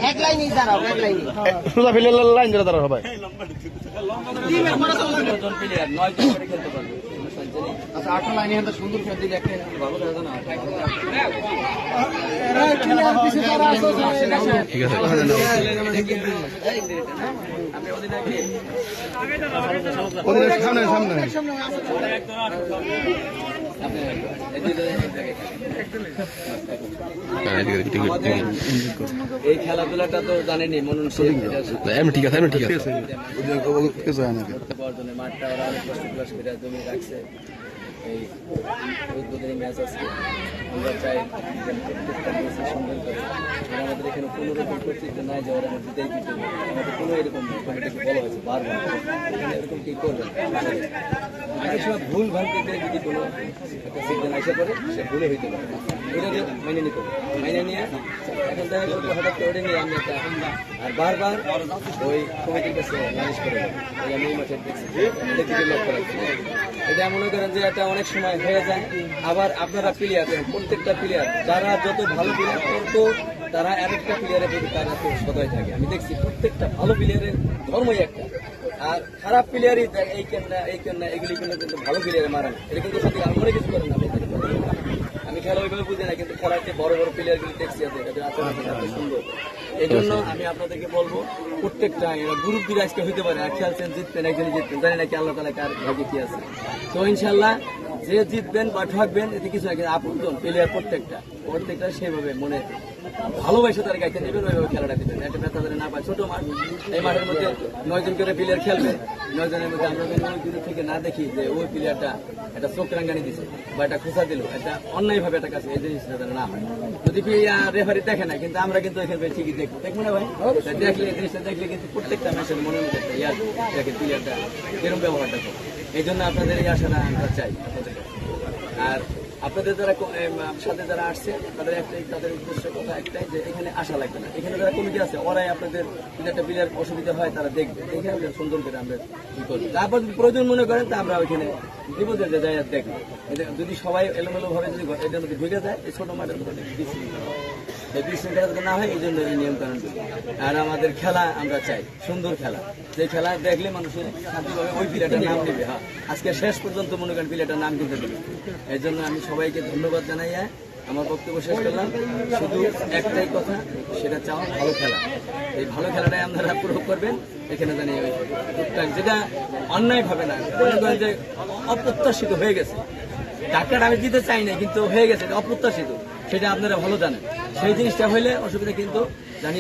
এক লাইনই দাঁড়াও, এক লাইনই। সোজা ফেলে লাইন ধরে দাঁড়াও সবাই। আচ্ছা 8টা লাইনে এখানে সুন্দর খেলা দিলে একটা ভালো খেলা না। ঠিক আছে সামনে সামনে এই খেলাধুলাটা তো জানেনি মনন ঠিক আছে ঠিক আছে মাঠটা ওরা অনেক কষ্ট করে জমি রাখছে। এই উদ্বোধনী ম্যাচ আজকে আমরা চাই প্রত্যেকটা ম্যাচে সুন্দর করে। আমাদের এখানে কোনো রকম কর্তৃত্ব নাই যে ওরা আমাদের দিতে দিতে আমাদের কোনো এরকম নেই। কমিটিকে বলা হয়েছে বারবার এখানে এরকম কি করবেন আগে সব ভুল ভাঙতে যদি কোনো একটা সিদ্ধান্ত আসা করে সে ভুলে হইতে পারে ওইটাকে মেনে নিতে হবে। মেনে নিয়ে এখন দেখা গেল হঠাৎ করে নিয়ে আমি একটা আর বারবার ওই কমিটির কাছে নালিশ করে আমি এই মাঠে দেখছি লক্ষ্য রাখছি। এটা মনে করেন যে এটা অনেক সময় হয়ে যায়। আবার আপনারা প্লেয়ার প্রত্যেকটা প্লেয়ার যারা যত ভালো প্লেয়ার করতো তারা আরেকটা প্লেয়ারের প্রতি তারা খুব সদয় থাকে। আমি দেখছি প্রত্যেকটা ভালো প্লেয়ারের ধর্মই একটা, আর খারাপ প্লেয়ারই এই কেন না এগুলি কিন্তু ভালো প্লেয়ারে মারান। এটা কিন্তু সত্যি আমি মনে কিছু করেন না। আমি খেলা ওইভাবে বুঝি না, কিন্তু খেলার যে বড় বড় প্লেয়ারগুলি দেখছি এদের আচরণ সুন্দর। এই জন্য আমি আপনাদেরকে বলবো প্রত্যেকটা এরা গ্রুপ দিয়ে আজকে হইতে পারে আর খেলছেন জিতবেন একজনই জিতবেন জানি না কি আল্লাহ তালা কার ভাগ্যে কি আছে। তো ইনশাল্লাহ যে জিতবেন বা ঠকবেন এতে কিছু না, কিন্তু আপনজন প্লেয়ার প্রত্যেকটা সেভাবে মনে ভালোবাসে তার গাইতে নেবেন, ওইভাবে খেলাটা দিবেন। একটা ব্যথা ধরে না পায় ছোট মাঠ, এই মাঠের মধ্যে 9 জন করে প্লেয়ার খেলবে। 9 জনের মধ্যে আমরা যদি ওই দূর থেকে না দেখি যে ওই প্লেয়ারটা একটা চোখ রাঙ্গানি দিছে বা একটা খোঁচা দিল, একটা অন্যায়ভাবে একটা কাছে এই জিনিসটা যেন না হয়। যদি রেফারি দেখে না, কিন্তু আমরা কিন্তু এখানে ঠিকই দেখবো না ভাই। দেখলে এই জিনিসটা দেখলে কিন্তু প্রত্যেকটা ম্যাচের মনের মধ্যে একটা ইয়ার দেখে প্লেয়ারটা এরকম ব্যবহারটা করে। এই জন্য আপনাদের এই আশাটা আমরা চাই আপনাদের কাছে। আর আপনাদের যারা সাথে যারা আসছে তাদের উদ্দেশ্য কথা একটাই যে এখানে আশা লাগবে না। এখানে যারা কমিটি আছে ওরাই আপনাদের যদি একটা প্লেয়ার অসুবিধা হয় তারা দেখবে, দেখে সুন্দর করে আমরা কি করবো। তারপর যদি প্রয়োজন মনে করেন তা আমরা ওইখানে বিপদের যে যাই দেখবো। যদি সবাই এলোমেলো ভাবে যদি এটার মধ্যে ঢুকে যায় এই ছোট মাঠের মধ্যে এই বিশৃঙ্খলা যাতে না হয় এই জন্য এই নিয়ম কানুন। আর আমাদের খেলা আমরা চাই সুন্দর খেলা, যে খেলা দেখলে মানুষের শান্তিভাবে ওই প্লেয়ারটার নাম নেবে। হ্যাঁ আজকে শেষ পর্যন্ত মনে করেন প্লেয়ারটার নাম কিনতে দেবে। এই জন্য আমি সবাইকে ধন্যবাদ জানাই। আমার বক্তব্য শেষ করলাম। শুধু একটাই কথা, সেটা চাও ভালো খেলা। এই ভালো খেলাটাই আপনারা প্রয়োগ করবেন এখানে জানি টুকটাক যেটা অন্যায় ভাবে না মনে করেন যে অপ্রত্যাশিত হয়ে গেছে। টাকাটা আমি দিতে চাই না, কিন্তু হয়ে গেছে অপ্রত্যাশিত, সেটা আপনারা ভালো জানেন। সেই জিনিসটা হইলে অসুবিধা কিন্তু জানি